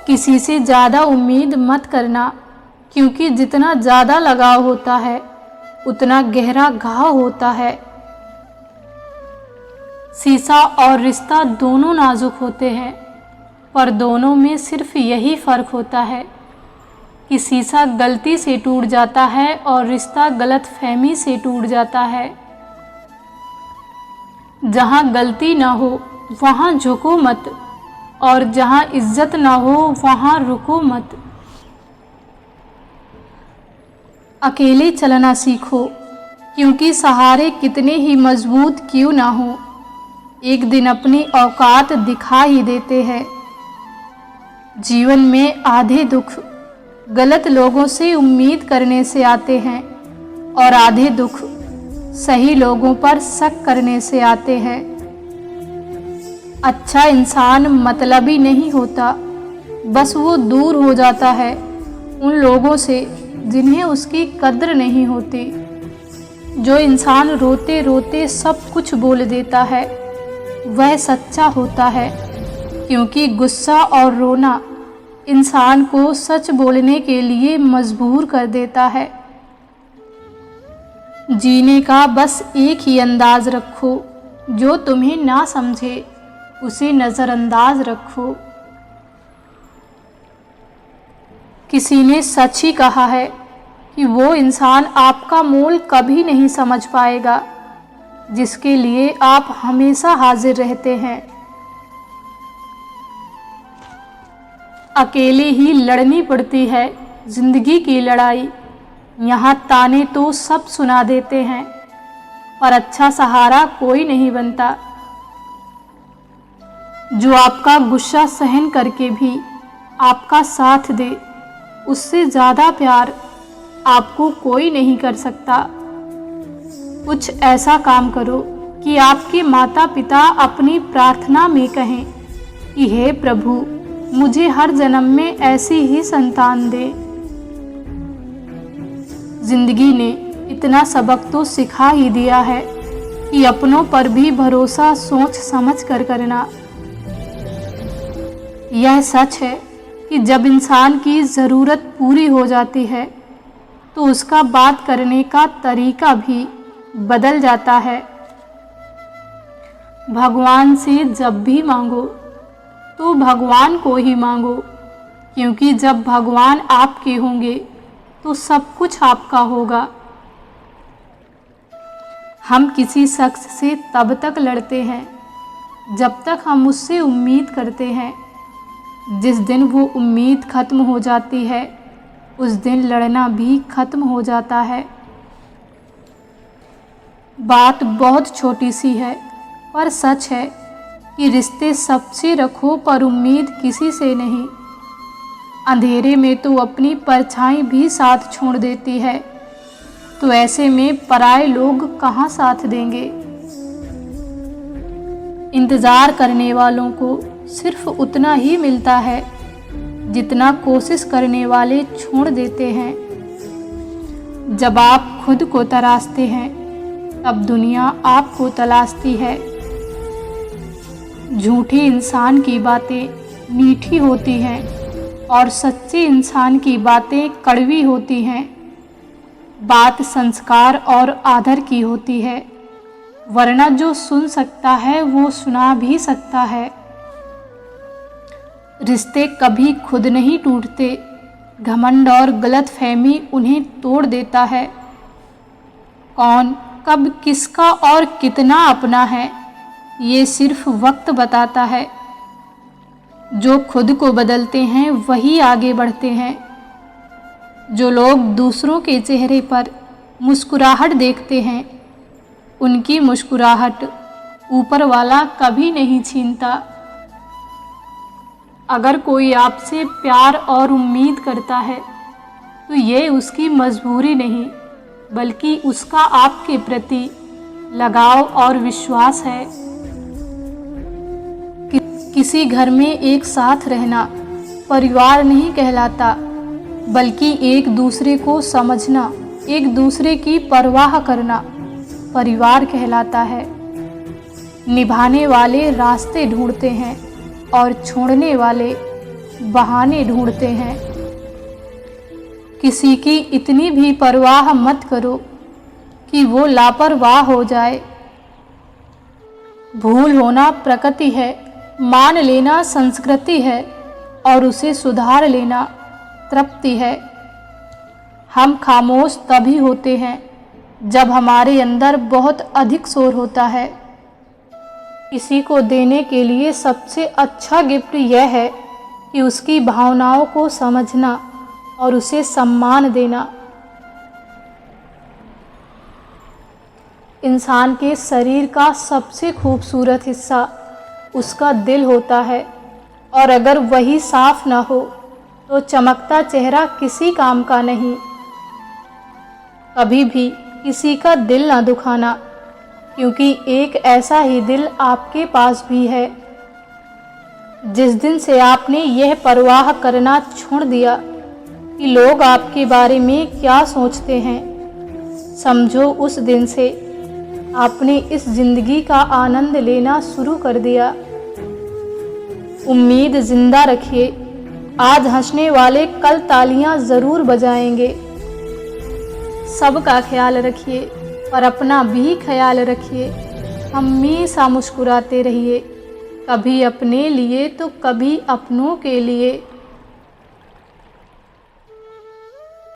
किसी से ज़्यादा उम्मीद मत करना, क्योंकि जितना ज़्यादा लगाव होता है उतना गहरा घाव होता है। शीशा और रिश्ता दोनों नाजुक होते हैं, पर दोनों में सिर्फ यही फ़र्क होता है कि शीशा गलती से टूट जाता है और रिश्ता गलतफहमी से टूट जाता है। जहाँ गलती ना हो वहाँ झुको मत, और जहाँ इज्जत ना हो वहाँ रुको मत। अकेले चलना सीखो, क्योंकि सहारे कितने ही मजबूत क्यों ना हो, एक दिन अपनी औकात दिखा ही देते हैं। जीवन में आधे दुख गलत लोगों से उम्मीद करने से आते हैं, और आधे दुख सही लोगों पर शक करने से आते हैं। अच्छा इंसान मतलबी नहीं होता, बस वो दूर हो जाता है उन लोगों से जिन्हें उसकी कद्र नहीं होती। जो इंसान रोते रोते सब कुछ बोल देता है वह सच्चा होता है, क्योंकि गुस्सा और रोना इंसान को सच बोलने के लिए मजबूर कर देता है। जीने का बस एक ही अंदाज रखो, जो तुम्हें ना समझे उसे नज़रअंदाज रखो। किसी ने सच ही कहा है कि वो इंसान आपका मोल कभी नहीं समझ पाएगा जिसके लिए आप हमेशा हाजिर रहते हैं। अकेले ही लड़नी पड़ती है जिंदगी की लड़ाई। यहाँ ताने तो सब सुना देते हैं, पर अच्छा सहारा कोई नहीं बनता। जो आपका गुस्सा सहन करके भी आपका साथ दे, उससे ज़्यादा प्यार आपको कोई नहीं कर सकता। कुछ ऐसा काम करो कि आपके माता पिता अपनी प्रार्थना में कहें कि हे प्रभु, मुझे हर जन्म में ऐसी ही संतान दे। जिंदगी ने इतना सबक तो सिखा ही दिया है कि अपनों पर भी भरोसा सोच समझ कर करना। यह सच है कि जब इंसान की ज़रूरत पूरी हो जाती है तो उसका बात करने का तरीका भी बदल जाता है। भगवान से जब भी मांगो तो भगवान को ही मांगो, क्योंकि जब भगवान आपके होंगे तो सब कुछ आपका होगा। हम किसी शख्स से तब तक लड़ते हैं जब तक हम उससे उम्मीद करते हैं। जिस दिन वो उम्मीद खत्म हो जाती है उस दिन लड़ना भी खत्म हो जाता है। बात बहुत छोटी सी है, पर सच है कि रिश्ते सबसे रखो पर उम्मीद किसी से नहीं। अंधेरे में तो अपनी परछाई भी साथ छोड़ देती है, तो ऐसे में पराए लोग कहाँ साथ देंगे। इंतज़ार करने वालों को सिर्फ उतना ही मिलता है जितना कोशिश करने वाले छोड़ देते हैं। जब आप खुद को तराशते हैं तब दुनिया आपको तलाशती है। झूठे इंसान की बातें मीठी होती हैं और सच्चे इंसान की बातें कड़वी होती हैं। बात संस्कार और आदर की होती है, वरना जो सुन सकता है वो सुना भी सकता है। रिश्ते कभी खुद नहीं टूटते, घमंड और गलतफहमी उन्हें तोड़ देता है। कौन कब किसका और कितना अपना है ये सिर्फ वक्त बताता है। जो खुद को बदलते हैं वही आगे बढ़ते हैं। जो लोग दूसरों के चेहरे पर मुस्कुराहट देखते हैं उनकी मुस्कुराहट ऊपर वाला कभी नहीं छीनता। अगर कोई आपसे प्यार और उम्मीद करता है तो ये उसकी मजबूरी नहीं, बल्कि उसका आपके प्रति लगाव और विश्वास है। किसी घर में एक साथ रहना परिवार नहीं कहलाता, बल्कि एक दूसरे को समझना, एक दूसरे की परवाह करना परिवार कहलाता है। निभाने वाले रास्ते ढूंढते हैं और छोड़ने वाले बहाने ढूंढते हैं। किसी की इतनी भी परवाह मत करो कि वो लापरवाह हो जाए। भूल होना प्रकृति है, मान लेना संस्कृति है और उसे सुधार लेना तृप्ति है। हम खामोश तभी होते हैं जब हमारे अंदर बहुत अधिक शोर होता है। किसी को देने के लिए सबसे अच्छा गिफ्ट यह है कि उसकी भावनाओं को समझना और उसे सम्मान देना। इंसान के शरीर का सबसे खूबसूरत हिस्सा उसका दिल होता है और अगर वही साफ ना हो तो चमकता चेहरा किसी काम का नहीं। कभी भी किसी का दिल ना दुखाना, क्योंकि एक ऐसा ही दिल आपके पास भी है। जिस दिन से आपने यह परवाह करना छोड़ दिया कि लोग आपके बारे में क्या सोचते हैं, समझो उस दिन से आपने इस जिंदगी का आनंद लेना शुरू कर दिया। उम्मीद जिंदा रखिए, आज हंसने वाले कल तालियां ज़रूर बजाएंगे। सबका ख्याल रखिए और अपना भी ख्याल रखिए। हमेशा मुस्कुराते रहिए, कभी अपने लिए तो कभी अपनों के लिए।